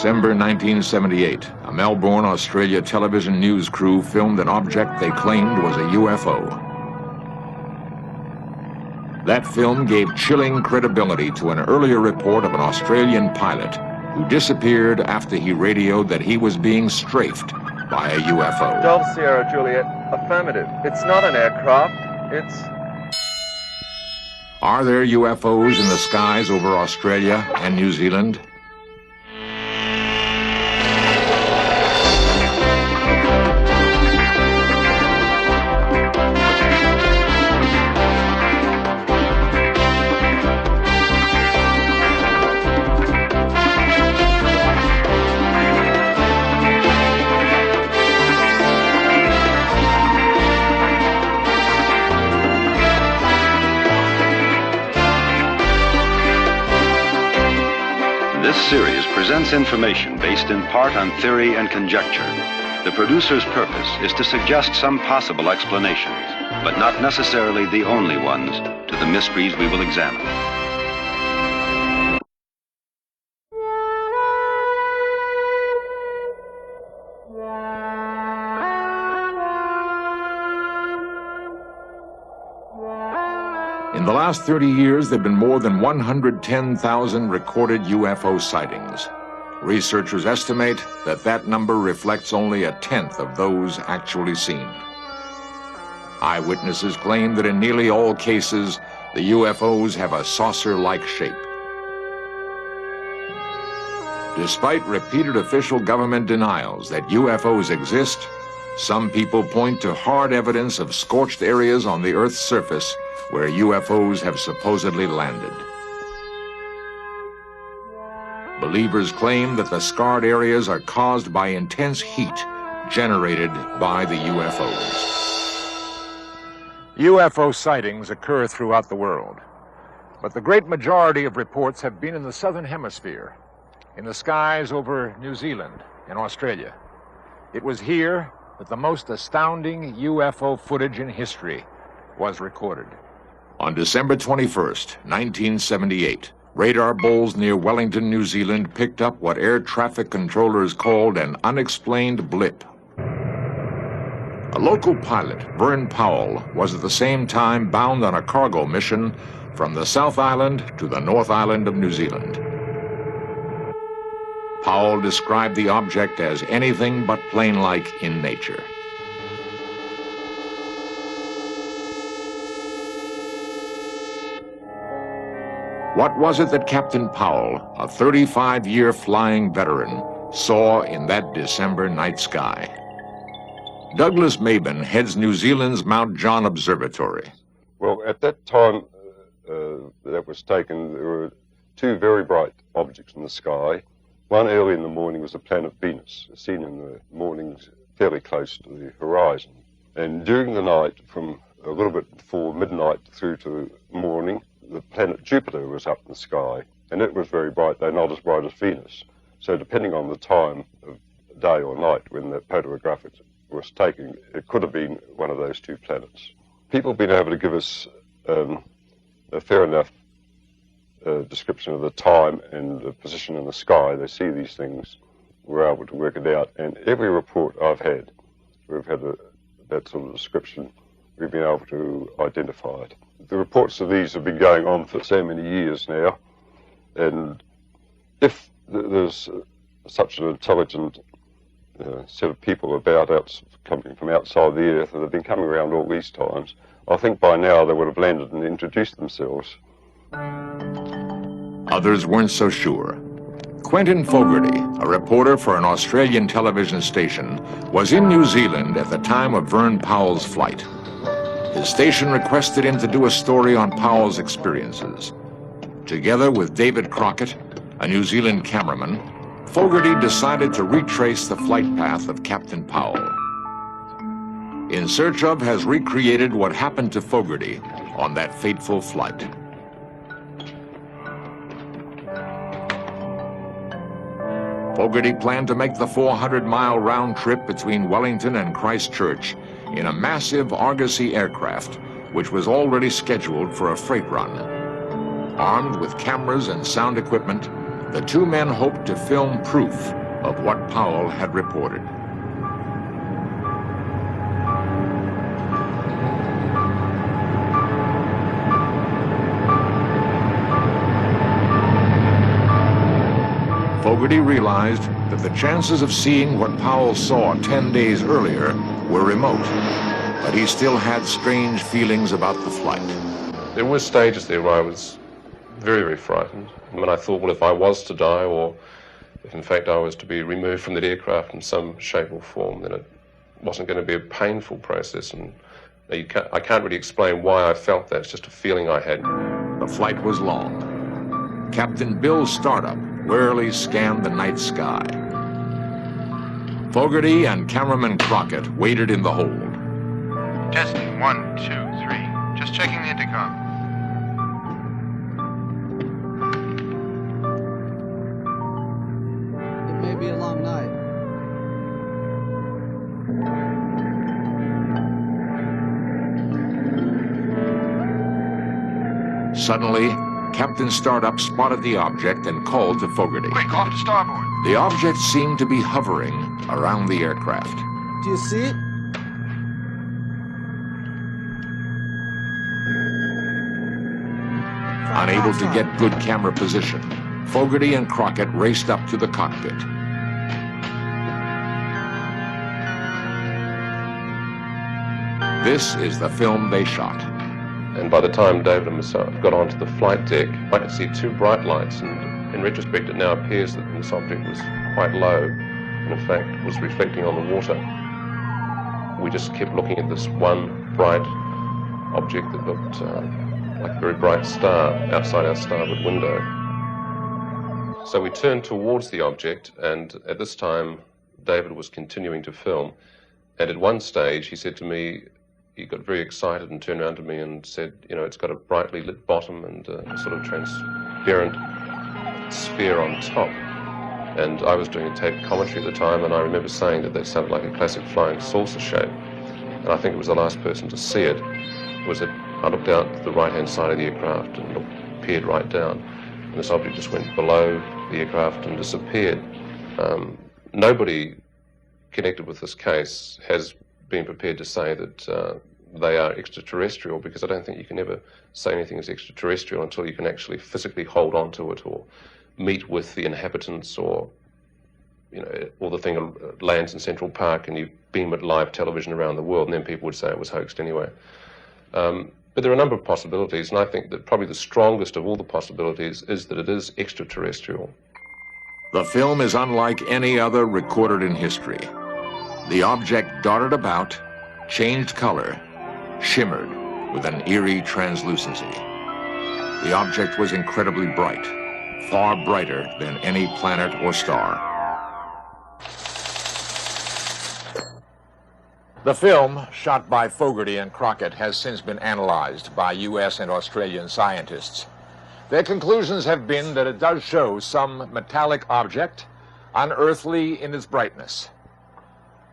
December 1978, a Melbourne, Australia television news crew filmed an object they claimed was a UFO. That film gave chilling credibility to an earlier report of an Australian pilot who disappeared after he radioed that he was being strafed by a UFO. Delta Sierra Juliet, affirmative. It's not an aircraft, it's... Are there UFOs in the skies over Australia and New Zealand? This series presents information based in part on theory and conjecture. The producer's purpose is to suggest some possible explanations, but not necessarily the only ones, to the mysteries we will examine. In the last 30 years, there have been more than 110,000 recorded UFO sightings. Researchers estimate that that number reflects only a tenth of those actually seen. Eyewitnesses claim that in nearly all cases, the UFOs have a saucer-like shape. Despite repeated official government denials that UFOs exist, some people point to hard evidence of scorched areas on the Earth's surface where UFOs have supposedly landed. Believers claim that the scarred areas are caused by intense heat generated by the UFOs. UFO sightings occur throughout the world, but the great majority of reports have been in the southern hemisphere, in the skies over New Zealand and Australia. It was here that the most astounding UFO footage in history was recorded. On December 21st, 1978, radar bowls near Wellington, New Zealand picked up what air traffic controllers called an unexplained blip. A local pilot, Vern Powell, was at the same time bound on a cargo mission from the South Island to the North Island of New Zealand. Powell described the object as anything but plane-like in nature. What was it that Captain Powell, a 35-year flying veteran, saw in that December night sky? Douglas Maben heads New Zealand's Mount John Observatory. Well, at that time that was taken, there were two very bright objects in the sky. One early in the morning was the planet Venus, seen in the mornings fairly close to the horizon. And during the night, from a little bit before midnight through to morning, the planet Jupiter was up in the sky, and it was very bright, though not as bright as Venus. So depending on the time of day or night when the photograph was taken, it could have been one of those two planets. People have been able to give us a fair enough description of the time and the position in the sky. They see these things, we're able to work it out, and every report I've had, we've had that sort of description, we've been able to identify it. The reports of these have been going on for so many years now, and if there's such an intelligent set of people about coming from outside the Earth that have been coming around all these times, I think by now they would have landed and introduced themselves. Others weren't so sure. Quentin Fogarty, a reporter for an Australian television station, was in New Zealand at the time of Vern Powell's flight. His station requested him to do a story on Powell's experiences. Together with David Crockett, a New Zealand cameraman, Fogarty decided to retrace the flight path of Captain Powell. In Search Of has recreated what happened to Fogarty on that fateful flight. Fogarty planned to make the 400-mile round trip between Wellington and Christchurch in a massive Argosy aircraft, which was already scheduled for a freight run. Armed with cameras and sound equipment, The two men hoped to film proof of what Powell had reported. Fogarty realized that the chances of seeing what Powell saw 10 days earlier were remote, but he still had strange feelings about the flight. There were stages there where I was very, very frightened. When I thought, well, if I was to die, or if in fact I was to be removed from that aircraft in some shape or form, then it wasn't going to be a painful process. And I can't really explain why I felt that. It's just a feeling I had. The flight was long. Captain Bill Startup warily scanned the night sky. Fogarty and cameraman Crockett waited in the hold. Testing, 1, 2, 3. Just checking the intercom. It may be a long night. Suddenly, Captain Startup spotted the object and called to Fogarty. Quick, off to starboard. The object seemed to be hovering around the aircraft. Do you see it? Unable to get good camera position, Fogarty and Crockett raced up to the cockpit. This is the film they shot. And by the time David and myself got onto the flight deck, I could see two bright lights, and in retrospect it now appears that this object was quite low, and in fact was reflecting on the water. We just kept looking at this one bright object that looked like a very bright star outside our starboard window. So we turned towards the object, and at this time David was continuing to film, and at one stage he said to me, he got very excited and turned around to me and said, you know, it's got a brightly lit bottom and a sort of transparent sphere on top. And I was doing a tape commentary at the time, and I remember saying that that sounded like a classic flying saucer shape. And I think it was the last person to see it. I looked out the right-hand side of the aircraft and peered right down. And this object just went below the aircraft and disappeared. Nobody connected with this case has been prepared to say that they are extraterrestrial, because I don't think you can ever say anything is extraterrestrial until you can actually physically hold on to it or meet with the inhabitants, or, you know, or the thing lands in Central Park and you beam it live television around the world, and then people would say it was hoaxed anyway. But there are a number of possibilities, and I think that probably the strongest of all the possibilities is that it is extraterrestrial. The film is unlike any other recorded in history. The object darted about, changed color, shimmered with an eerie translucency. The object was incredibly bright, far brighter than any planet or star. The film, shot by Fogarty and Crockett, has since been analyzed by U.S. and Australian scientists. Their conclusions have been that it does show some metallic object, unearthly in its brightness.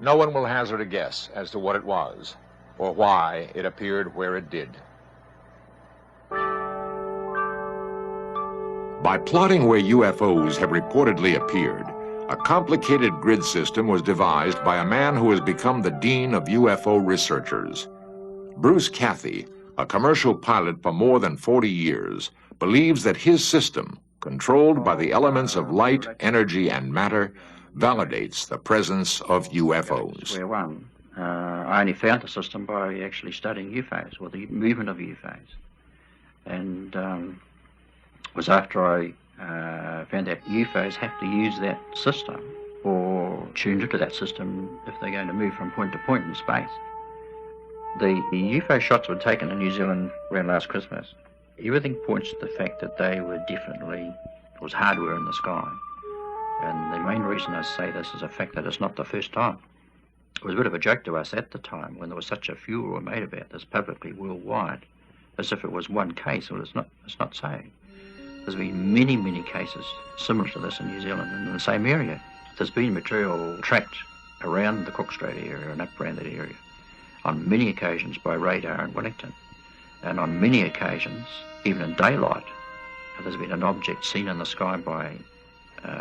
No one will hazard a guess as to what it was or why it appeared where it did. By plotting where UFOs have reportedly appeared, a complicated grid system was devised by a man who has become the dean of UFO researchers. Bruce Cathy, a commercial pilot for more than 40 years, believes that his system, controlled by the elements of light, energy, and matter, validates the presence of UFOs. Square one. I only found the system by actually studying UFOs, or the movement of UFOs. And it was after I found that UFOs have to use that system, or tuned into that system, if they're going to move from point to point in space. The UFO shots were taken in New Zealand around last Christmas. Everything points to the fact that they were definitely, it was hardware in the sky. And the main reason I say this is the fact that it's not the first time. It was a bit of a joke to us at the time when there was such a furor made about this publicly worldwide, as if it was one case. Well, it's not so. There's been many, many cases similar to this in New Zealand and in the same area. There's been material tracked around the Cook Strait area and up around that area on many occasions by radar in Wellington. And on many occasions, even in daylight, there's been an object seen in the sky by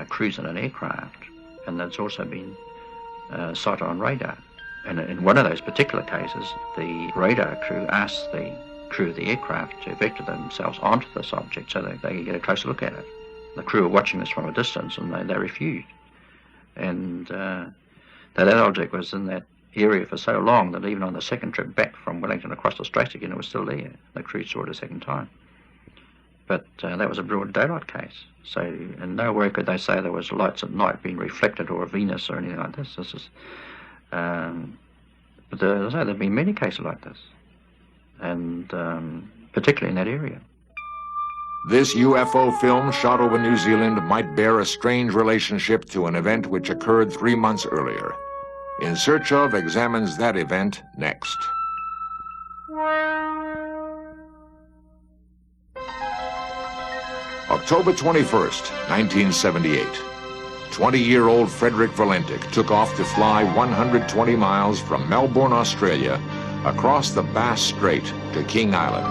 cruising an aircraft, and that's also been sighted on radar. And in one of those particular cases, the radar crew asked the crew of the aircraft to vector themselves onto this object so that they could get a closer look at it. The crew were watching this from a distance, and they refused. And that object was in that area for so long that even on the second trip back from Wellington across the Straits again, it was still there. The crew saw it a second time. But that was a broad daylight case. So in no way could they say there was lights at night being reflected, or a Venus or anything like this. This is, but as I say, there have been many cases like this, and particularly in that area. This UFO film shot over New Zealand might bear a strange relationship to an event which occurred 3 months earlier. In Search Of examines that event next. October 21st, 1978. 20-year-old Frederick Valentic took off to fly 120 miles from Melbourne, Australia, across the Bass Strait to King Island.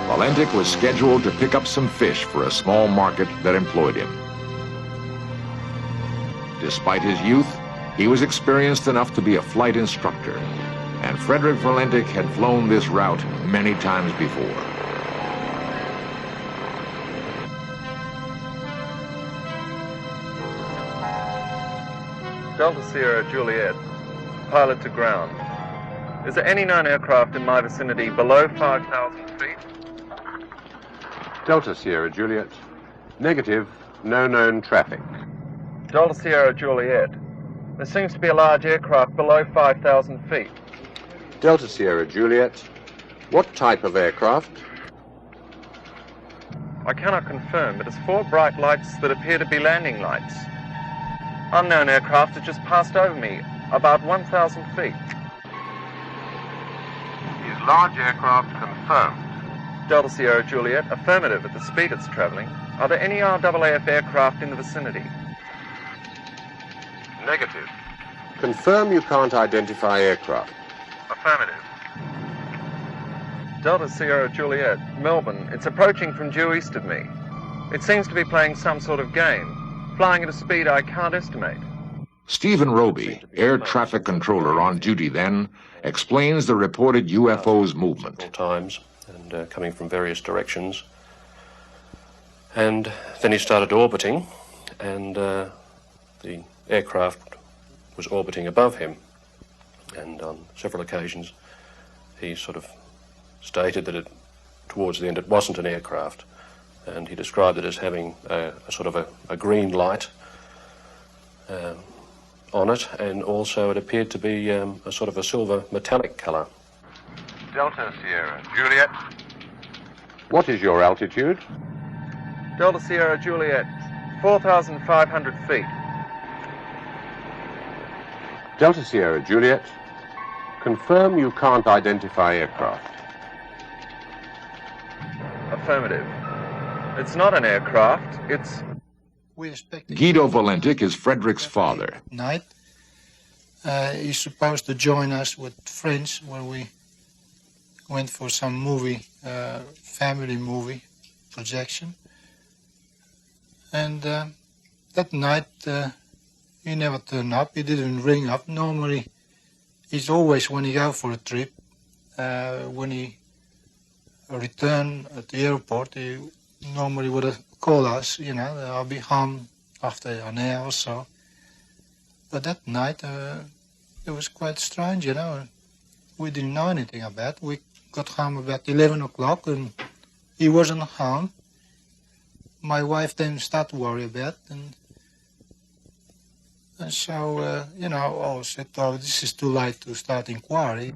Valentic was scheduled to pick up some fish for a small market that employed him. Despite his youth, he was experienced enough to be a flight instructor, and Frederick Valentic had flown this route many times before. Delta Sierra Juliet, pilot to ground. Is there any known aircraft in my vicinity below 5,000 feet? Delta Sierra Juliet. Negative, no known traffic. Delta Sierra Juliet. There seems to be a large aircraft below 5,000 feet. Delta Sierra Juliet. What type of aircraft? I cannot confirm, but it's 4 bright lights that appear to be landing lights. Unknown aircraft has just passed over me, about 1,000 feet. Is large aircraft confirmed? Delta Sierra Juliet, affirmative at the speed it's traveling. Are there any RAAF aircraft in the vicinity? Negative. Confirm you can't identify aircraft. Affirmative. Delta Sierra Juliet, Melbourne. It's approaching from due east of me. It seems to be playing some sort of game, flying at a speed I can't estimate. Stephen Roby, air traffic controller on duty then, explains the reported UFO's movement. Several times, and coming from various directions. And then he started orbiting, and the aircraft was orbiting above him. And on several occasions, he sort of stated that towards the end it wasn't an aircraft. And he described it as having a sort of a green light on it, and also it appeared to be a sort of a silver metallic colour. Delta Sierra Juliet. What is your altitude? Delta Sierra Juliet, 4,500 feet. Delta Sierra Juliet. Confirm you can't identify aircraft. Affirmative. It's not an aircraft, it's... Guido Valentic is Frederick's father. Night. He's supposed to join us with friends where we went for some movie, family movie projection. And that night he never turned up, he didn't ring up. Normally, he's always, when he go for a trip, when he return at the airport, he normally would have called us, you know, I'll be home after an hour or so. But that night, it was quite strange, you know. We didn't know anything about it. We got home about 11 o'clock and he wasn't home. My wife then started to worry about it. And so, you know, I said, oh, this is too late to start inquiry.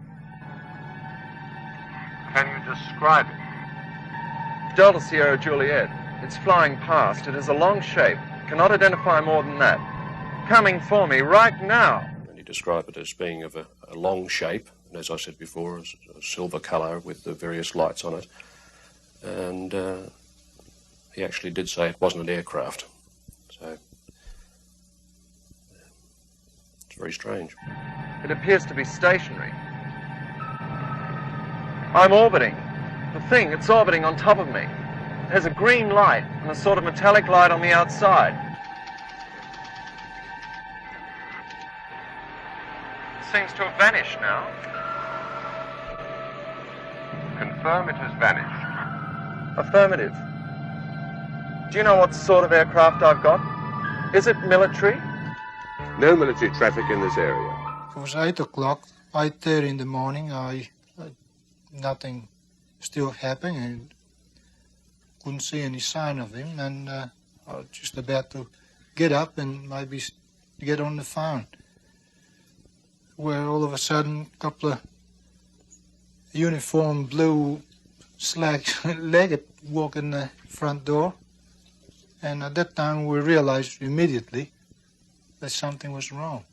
Can you describe it? Delta Sierra Juliet. It's flying past. It has a long shape. Cannot identify more than that. Coming for me right now. And he described it as being of a long shape, and as I said before, a silver colour with the various lights on it. And he actually did say it wasn't an aircraft. So it's very strange. It appears to be stationary. I'm orbiting. The thing, it's orbiting on top of me. It has a green light and a sort of metallic light on the outside. seems to have vanished now. Confirm it has vanished. Affirmative. Do you know what sort of aircraft I've got? Is it military? No military traffic in this area. It was 8 o'clock, 8:30 in the morning. Nothing still happening, and couldn't see any sign of him, and I was just about to get up and maybe get on the phone, where all of a sudden a couple of uniformed blue slack-legged walk in the front door, and at that time we realized immediately that something was wrong.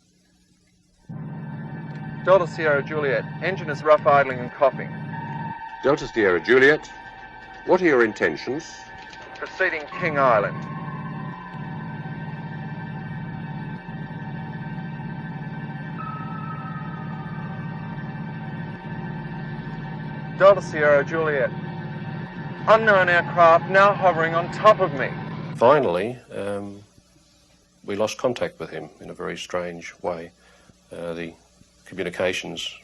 Delta Sierra Juliet, engine is rough idling and coughing. Delta Sierra Juliet, what are your intentions? Proceeding King Island. Delta Sierra Juliet, unknown aircraft now hovering on top of me. Finally, we lost contact with him in a very strange way. The communications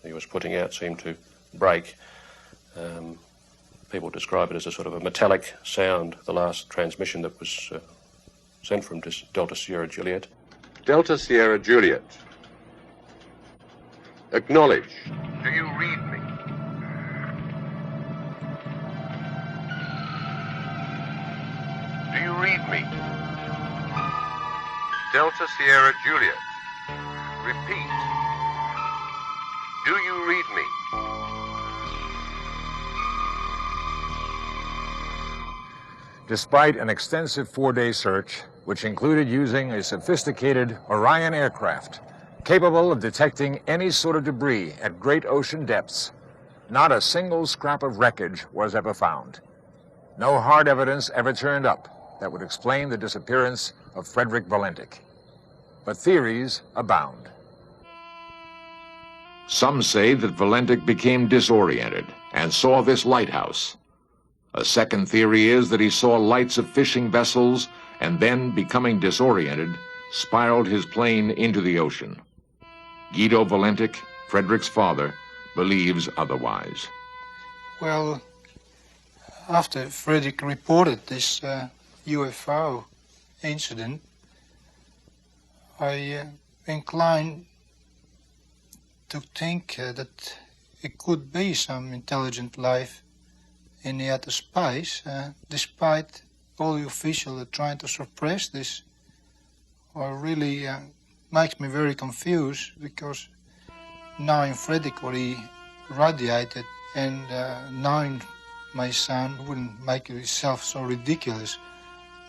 he was putting out seemed to break. People describe it as a sort of a metallic sound, the last transmission that was sent from Delta Sierra Juliet. Delta Sierra Juliet. Acknowledge. Do you read me? Do you read me? Delta Sierra Juliet. Repeat. Do you read me? Despite an extensive 4-day search, which included using a sophisticated Orion aircraft capable of detecting any sort of debris at great ocean depths, not a single scrap of wreckage was ever found. No hard evidence ever turned up that would explain the disappearance of Frederick Valentik. But theories abound. Some say that Valentik became disoriented and saw this lighthouse. A second theory is that he saw lights of fishing vessels and then, becoming disoriented, spiraled his plane into the ocean. Guido Valentik, Frederick's father, believes otherwise. Well, after Frederick reported this UFO incident, I inclined to think that it could be some intelligent life in the outer space, despite all the officials are trying to suppress this. Really makes me very confused, because knowing Frederick what he radiated and knowing my son wouldn't make himself so ridiculous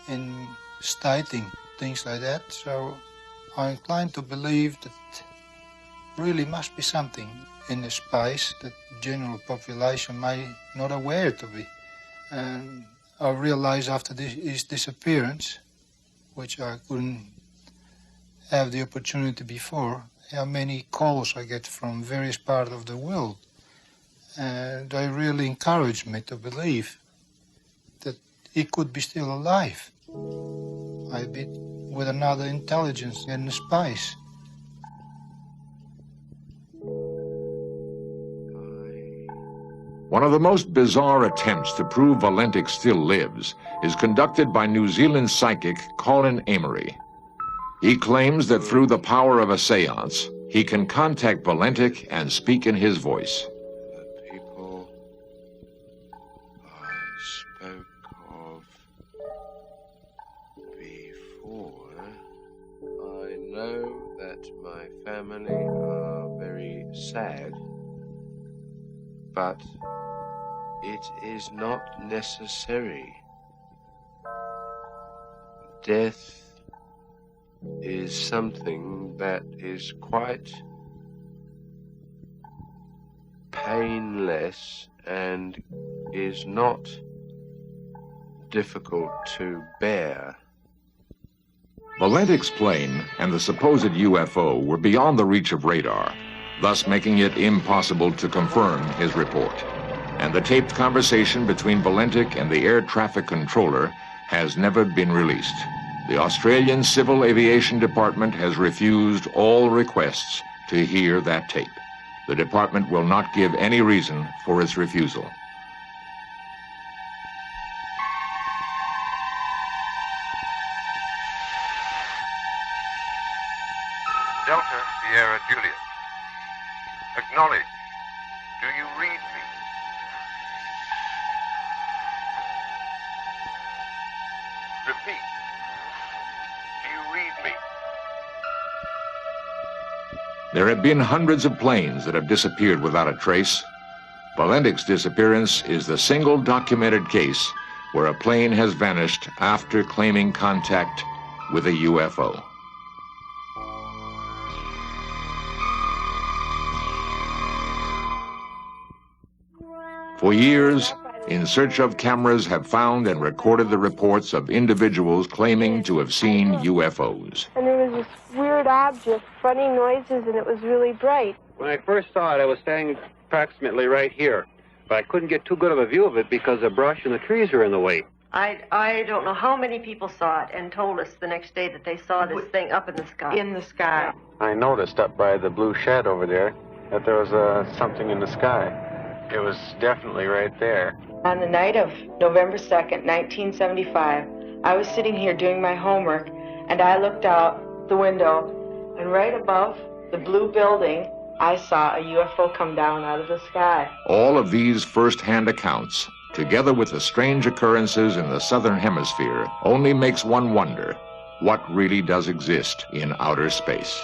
in stating things like that. So I'm inclined to believe that really must be something in the space that the general population may not aware to be. And I realized after his disappearance, which I couldn't have the opportunity before, how many calls I get from various parts of the world. And they really encouraged me to believe that he could be still alive, maybe with another intelligence in the space. One of the most bizarre attempts to prove Valentik still lives is conducted by New Zealand psychic Colin Amory. He claims that through the power of a seance, he can contact Valentik and speak in his voice. The people I spoke of before, I know that my family are very sad, but it is not necessary. Death is something that is quite painless and is not difficult to bear. Valentik's plane and the supposed UFO were beyond the reach of radar, thus making it impossible to confirm his report. And the taped conversation between Valentik and the air traffic controller has never been released. The Australian Civil Aviation Department has refused all requests to hear that tape. The department will not give any reason for its refusal. Delta Sierra Juliet. Acknowledge. Do you read me? Repeat. Do you read me? There have been hundreds of planes that have disappeared without a trace. Valendic's disappearance is the single documented case where a plane has vanished after claiming contact with a UFO. For years, In Search Of cameras have found and recorded the reports of individuals claiming to have seen UFOs. And there was this weird object, funny noises, and it was really bright. When I first saw it, I was standing approximately right here, but I couldn't get too good of a view of it because the brush and the trees were in the way. I don't know how many people saw it and told us the next day that they saw this thing up in the sky. In the sky. I noticed up by the blue shed over there that there was something in the sky. It was definitely right there. On the night of November 2nd, 1975, I was sitting here doing my homework, and I looked out the window, and right above the blue building, I saw a UFO come down out of the sky. All of these first-hand accounts, together with the strange occurrences in the southern hemisphere, only makes one wonder what really does exist in outer space.